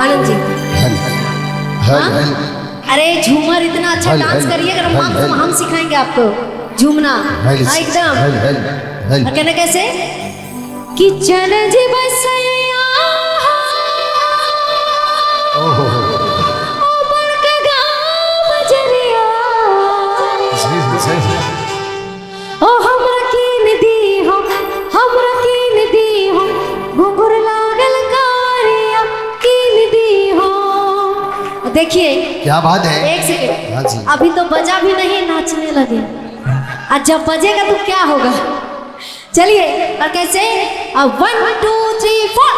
आनंद जी। अरे झूमर इतना अच्छा डांस करिए, अगर हम सिखाएंगे आपको झूमना एकदम। कहना कैसे कि चल जी बसैया ओ हमरा कीन दी हो घुंघरू लागल कारिया कीन दी हो। देखिए क्या बात है। एक सेकंड, अभी तो बजा भी नहीं, नाचने लगे। आज जब बजेगा तो क्या होगा। चलिए और कैसे 1 2 3 4।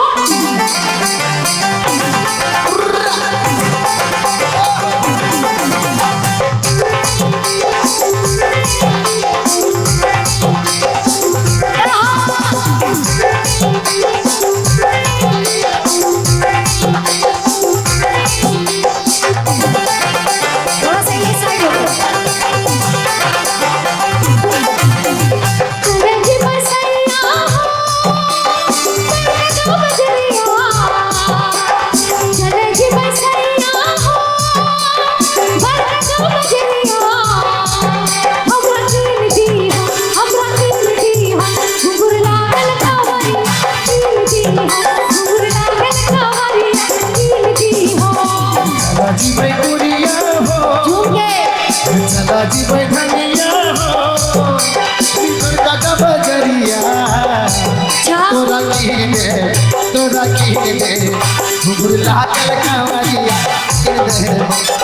जी बैठनिया हो का बजरिया तोरा कीने घुंघरू लागल कांवरिया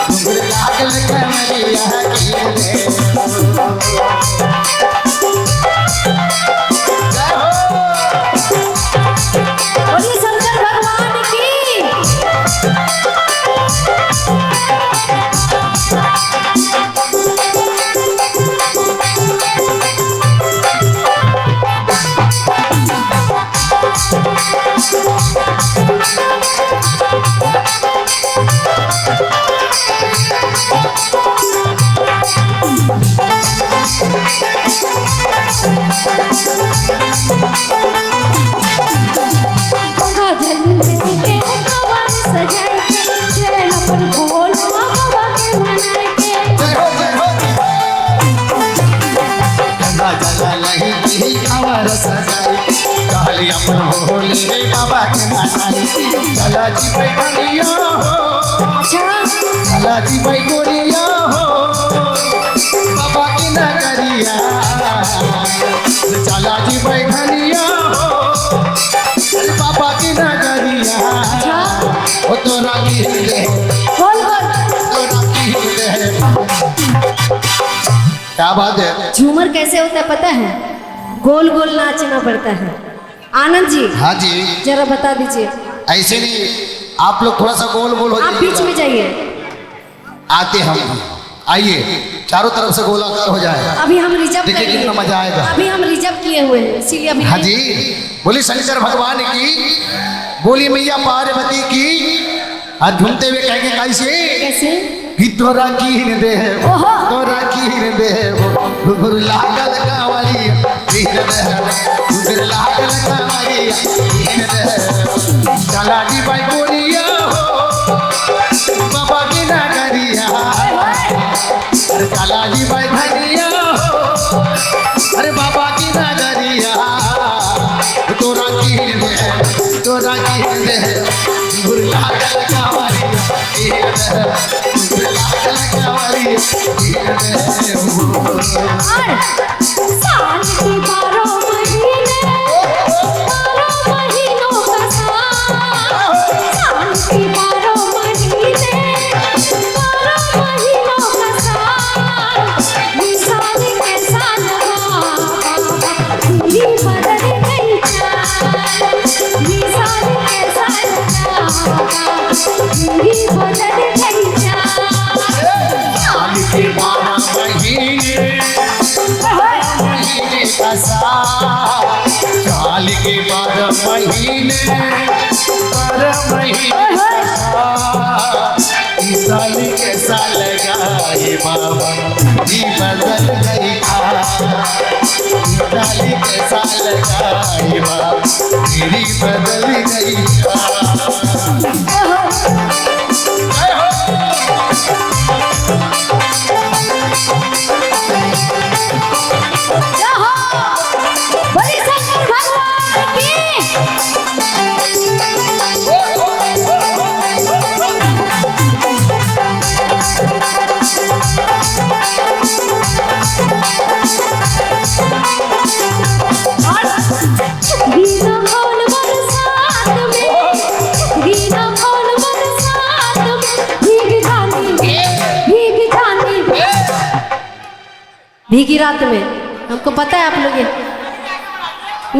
घुंघरू लागल कांवरिया बोलिए शंकर भगवान की। बाबा के मनाई चला जी बैठनिया हो चला जी बैठनिया हो बाबा की नगरिया चला जी बैठनिया हो बाबा की नगरिया वो तो रागी ले क्या बात है। झूमर कैसे होता है पता है, गोल गोल नाचना पड़ता है। आनंद जी हाँ जी जरा बता दीजिए। ऐसे नहीं, आप लोग थोड़ा सा गोल गोल हो आप बीच में जाइए। आते हम आइए, चारों तरफ से गोलाकार हो जाए। अभी हम रिजर्व देखिए कितना मजा आएगा। अभी हम रिजर्व किए हुए हैं, इसीलिए अभी। हाँ जी बोली शंकर भगवान की, बोली मैया पार्वती की। आज घूमते हुए कहेंगे कैसे कि तोरा कीन दे तोरा कीन दे घुंघरू लागल कांवरिया कीन दे घुंघरू लागल कांवरिया कीन दे चला जी भाई बोलिया हो बाबा की नगरिया अरे चला जी भाई धनिया हो अरे बाबा की नगरिया तोरा कीन दे घुंघरू लागल कांवरिया कीन दे साल के 12 महीने 12 महीनों का साल के 12 महीने 12 महीनों का साल साल के साल ये बदल गई चाल साल के साल ये बदल गई चाल के 12 महीने का साल साल के 12 महीने 12 महीने साल के साल गाए बाबा जी बदल गई साल के साल गाए बाबा तेरी बदल गई भीगी रात में, हमको पता है आप लोग ये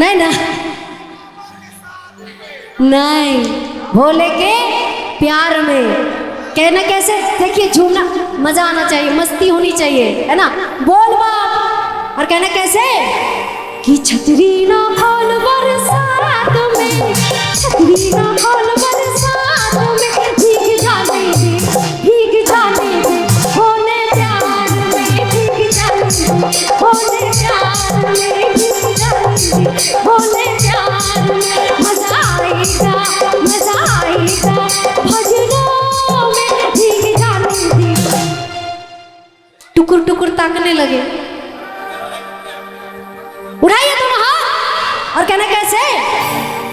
नहीं ना, नहीं भोले के प्यार में कहना कैसे, देखिए झूमना मजा आना चाहिए, मस्ती होनी चाहिए, है ना, बोल बाप। और कहना कैसे कि छतरी ना खोल बरसात में, छतरी ना खोल बरसात में, भीग जाने दे, भीग जाने दे, होने प्यार में, भीग जाने दे, होने प्यार में, भीग जाने दे, होने प्यार में, मजा आएगा, मजा आएगा, भजनों में भीग जाने दे। टुकुर टुकुर ताकने लगे, उठाइए दोनों हाथ और कहना कैसे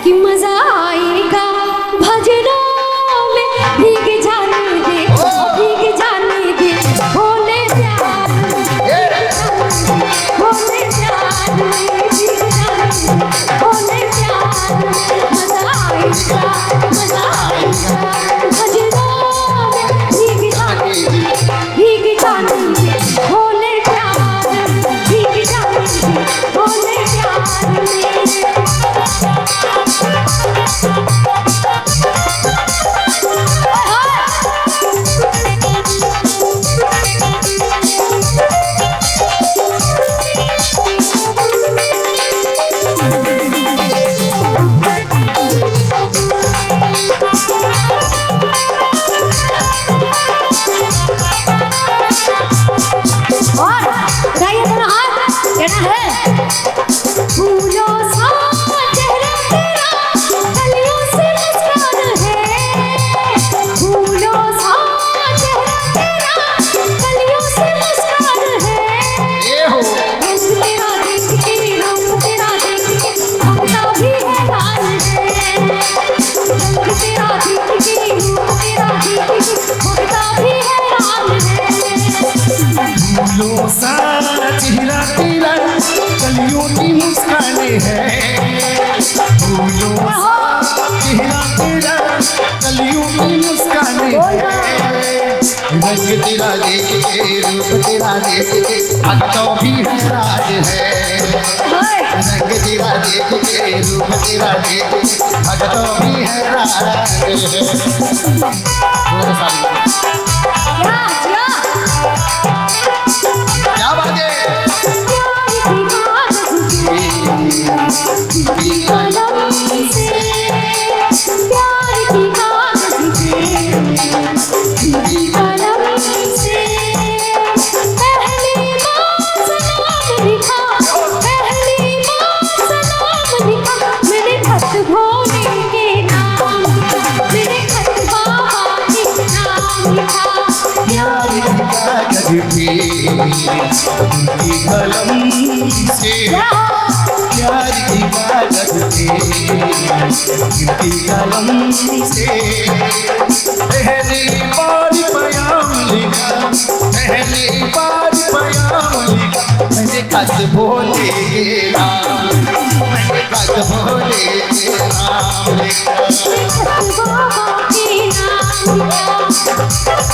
कि मजा आएगा भजनों में, भीग जाने दे, भीग जाने दे, होने प्यार में, होने प्यार में, भीग जाने दे, होने प्यार में, मजा आएगा, मजा आएगा, भजनों में भीग जाने दे, भीग जाने दे, होने प्यार में, भीग जाने दे, होने प्यार में। और उठाइए दोनों हाथ, कहना है फूलों सा चेहरा तेरा, कलियों से मुस्कान है, फूलों सा चेहरा तेरा, कलियों से मुस्कान है, रंग तेरा देख के, रंग तेरा देख के भगता भी हैरान है, रंग तेरा देख के, रूप तेरा देख के भगता भी हैरान है। फूलों सा चेहरा तेरा, कलियों की मुस्कान है, फूलों सा चेहरा तेरा, कलियों की मुस्कान है, रंग तेरा देख के, रूप तेरा देख के भक्तों भी हैरान है, रंग तेरा देख के, रूप तेरा देख के भक्तों भी हैरान है। क्या बात है, उनकी कलम से प्यार की कागज थे, उनकी कलम से पहली बार पयाम लिखा, पहली बार पयाम लिखा, मैंने खत भोले के नाम, मैंने खत भोले के नाम लिखा, बाबा के नाम लिखा।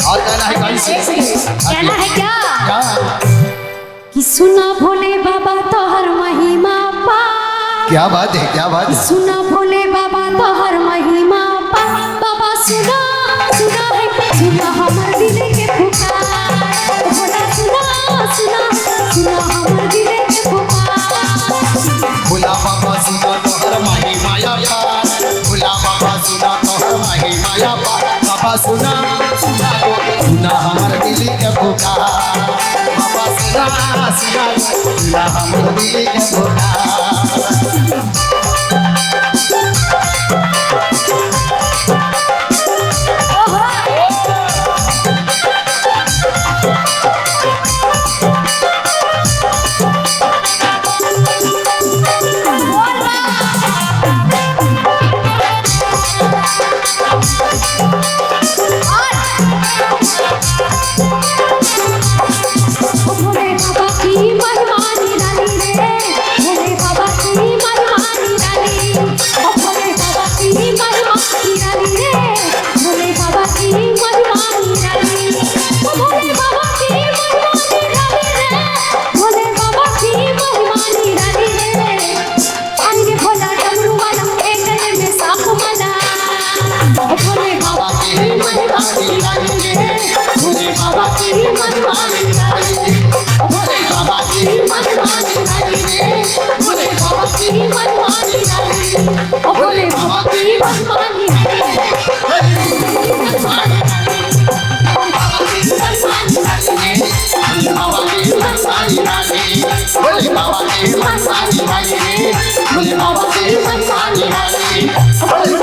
और कहना है कहना है क्या कि सुना भोले बाबा तोहर महिमा पा, क्या बात है, क्या बात है, सुना भोले बाबा तोहर महिमा पा, बाबा सुना, सुना है, सुना हमर दिल के पुकार, भोला सुना, सुना, सुना हमर दिल के पुकार, भोला बाबा सुना तोहर महिमा पा, भोला बाबा सुना तोहर महिमा पा, बाबा सुना, सुना, सुना हमर दिल के पुकार, बाबा सुना, सुना, सुना हमर दिल के पुकार। मनमानी रे, भोले बाबा की मनमानी रे, भोले बाबा की मनमानी रे, भोले बाबा की मनमानी बोले बाबा की मनमानी रे, बोले बाबा की मनमानी रे, बोले